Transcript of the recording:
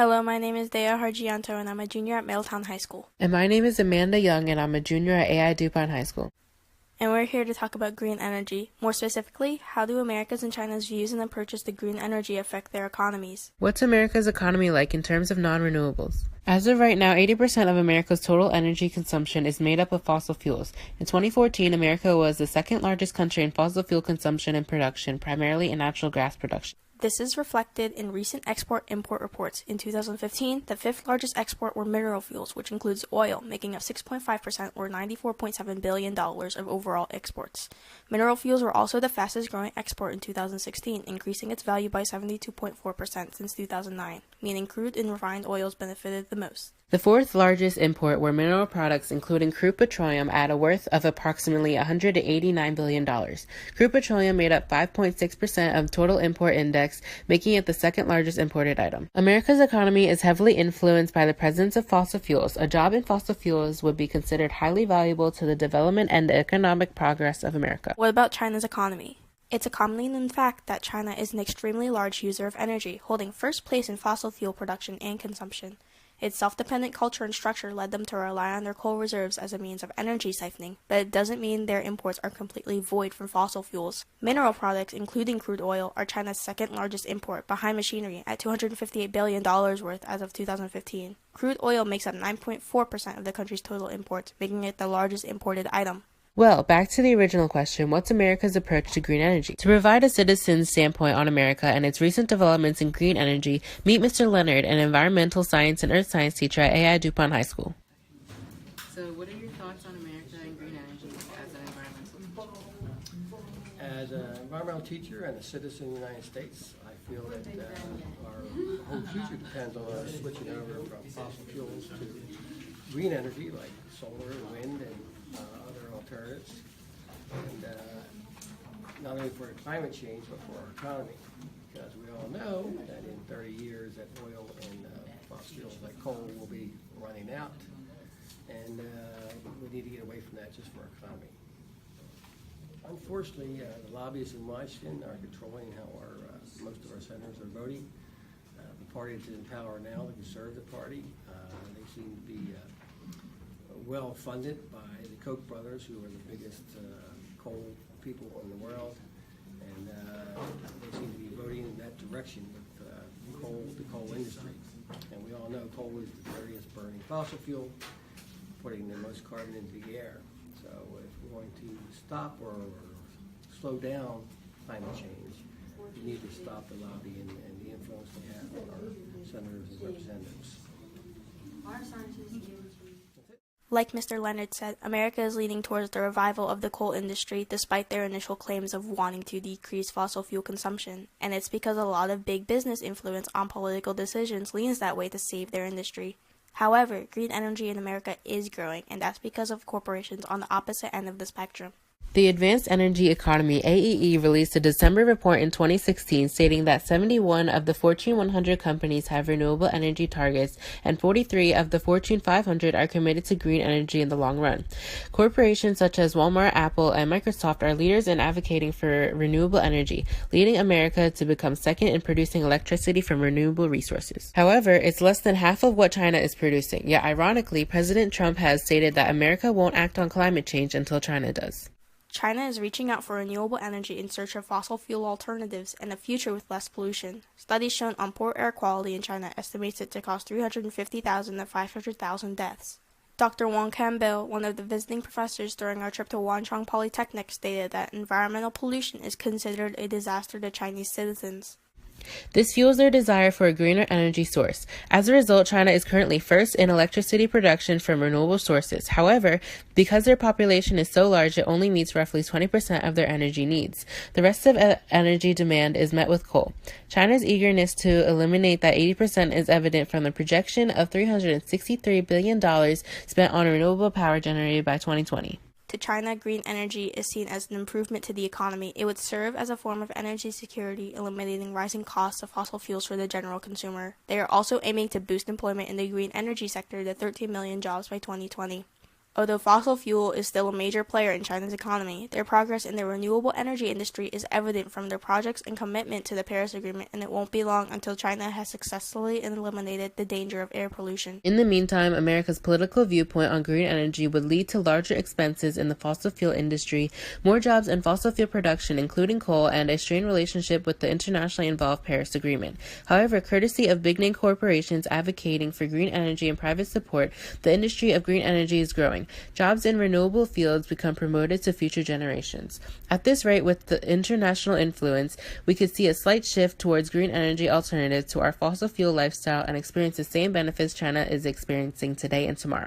Hello, my name is DHarjianto and I'm a junior at Middletown High School. And my name is AYeung and I'm a junior at AYeung High School. And we're here to talk about green energy. More specifically, how do America's and China's views and approaches to green energy affect their economies? What's America's economy like in terms of non-renewables? As of right now, 80% of America's total energy consumption is made up of fossil fuels. In 2014, America was the second largest country in fossil fuel consumption and production, primarily in natural gas production. This is reflected in recent export-import reports. In 2015, the fifth largest export were mineral fuels, which includes oil, making up 6.5% or $94.7 billion of overall exports. Mineral fuels were also the fastest growing export in 2016, increasing its value by 72.4% since 2009, meaning crude and refined oils benefited the most. The fourth largest import were mineral products, including crude petroleum, at a worth of approximately $189 billion. Crude petroleum made up 5.6% of total import index, making it the second largest imported item. America's economy is heavily influenced by the presence of fossil fuels. A job in fossil fuels would be considered highly valuable to the development and the economic progress of America. What about China's economy? It's a commonly known fact that China is an extremely large user of energy, holding first place in fossil fuel production and consumption. Its self-dependent culture and structure led them to rely on their coal reserves as a means of energy siphoning, but it doesn't mean their imports are completely void from fossil fuels. Mineral products, including crude oil, are China's second largest import, behind machinery, at $258 billion worth as of 2015. Crude oil makes up 9.4% of the country's total imports, making it the largest imported item. Well, back to the original question, what's America's approach to green energy? To provide a citizen's standpoint on America and its recent developments in green energy, meet Mr. Leonard, an environmental science and earth science teacher at AYeung High School. So what are your thoughts on America and green energy as an environmental teacher? As an environmental teacher and a citizen of the United States, I feel that our whole future depends on us switching over from fossil fuels to green energy like solar, wind, and other alternatives, and not only for climate change but for our economy, because we all know that in 30 years that oil and fossil fuels like coal will be running out, and we need to get away from that just for our economy. Unfortunately, the lobbyists in Washington are controlling how most of our senators are voting. The party that's in power now, the Conservative Party, they seem to be well funded by the Koch brothers, who are the biggest coal people in the world, and they seem to be voting in that direction with the coal industry. And we all know coal is the dirtiest burning fossil fuel, putting the most carbon into the air. So if we're going to stop or slow down climate change, we need to stop the lobby and the influence they have on our senators and representatives. Like Mr. Leonard said, America is leaning towards the revival of the coal industry despite their initial claims of wanting to decrease fossil fuel consumption, and it's because a lot of big business influence on political decisions leans that way to save their industry. However, green energy in America is growing, and that's because of corporations on the opposite end of the spectrum. The Advanced Energy Economy, AEE, released a December report in 2016 stating that 71 of the Fortune 100 companies have renewable energy targets, and 43 of the Fortune 500 are committed to green energy in the long run. Corporations such as Walmart, Apple, and Microsoft are leaders in advocating for renewable energy, leading America to become second in producing electricity from renewable resources. However, it's less than half of what China is producing, yet ironically, President Trump has stated that America won't act on climate change until China does. China is reaching out for renewable energy in search of fossil fuel alternatives and a future with less pollution. Studies shown on poor air quality in China estimates it to cost 350,000 to 500,000 deaths. Dr. Wang Campbell, one of the visiting professors during our trip to Wanchong Polytechnic, stated that environmental pollution is considered a disaster to Chinese citizens. This fuels their desire for a greener energy source. As a result, China is currently first in electricity production from renewable sources. However, because their population is so large, it only meets roughly 20% of their energy needs. The rest of energy demand is met with coal. China's eagerness to eliminate that 80% is evident from the projection of $363 billion spent on renewable power generated by 2020. To China, green energy is seen as an improvement to the economy. It would serve as a form of energy security, eliminating rising costs of fossil fuels for the general consumer. They are also aiming to boost employment in the green energy sector to 13 million jobs by 2020. Although fossil fuel is still a major player in China's economy, their progress in the renewable energy industry is evident from their projects and commitment to the Paris Agreement, and it won't be long until China has successfully eliminated the danger of air pollution. In the meantime, America's political viewpoint on green energy would lead to larger expenses in the fossil fuel industry, more jobs in fossil fuel production, including coal, and a strained relationship with the internationally involved Paris Agreement. However, courtesy of big-name corporations advocating for green energy and private support, the industry of green energy is growing. Jobs in renewable fields become promoted to future generations. At this rate, with the international influence, we could see a slight shift towards green energy alternatives to our fossil fuel lifestyle and experience the same benefits China is experiencing today and tomorrow.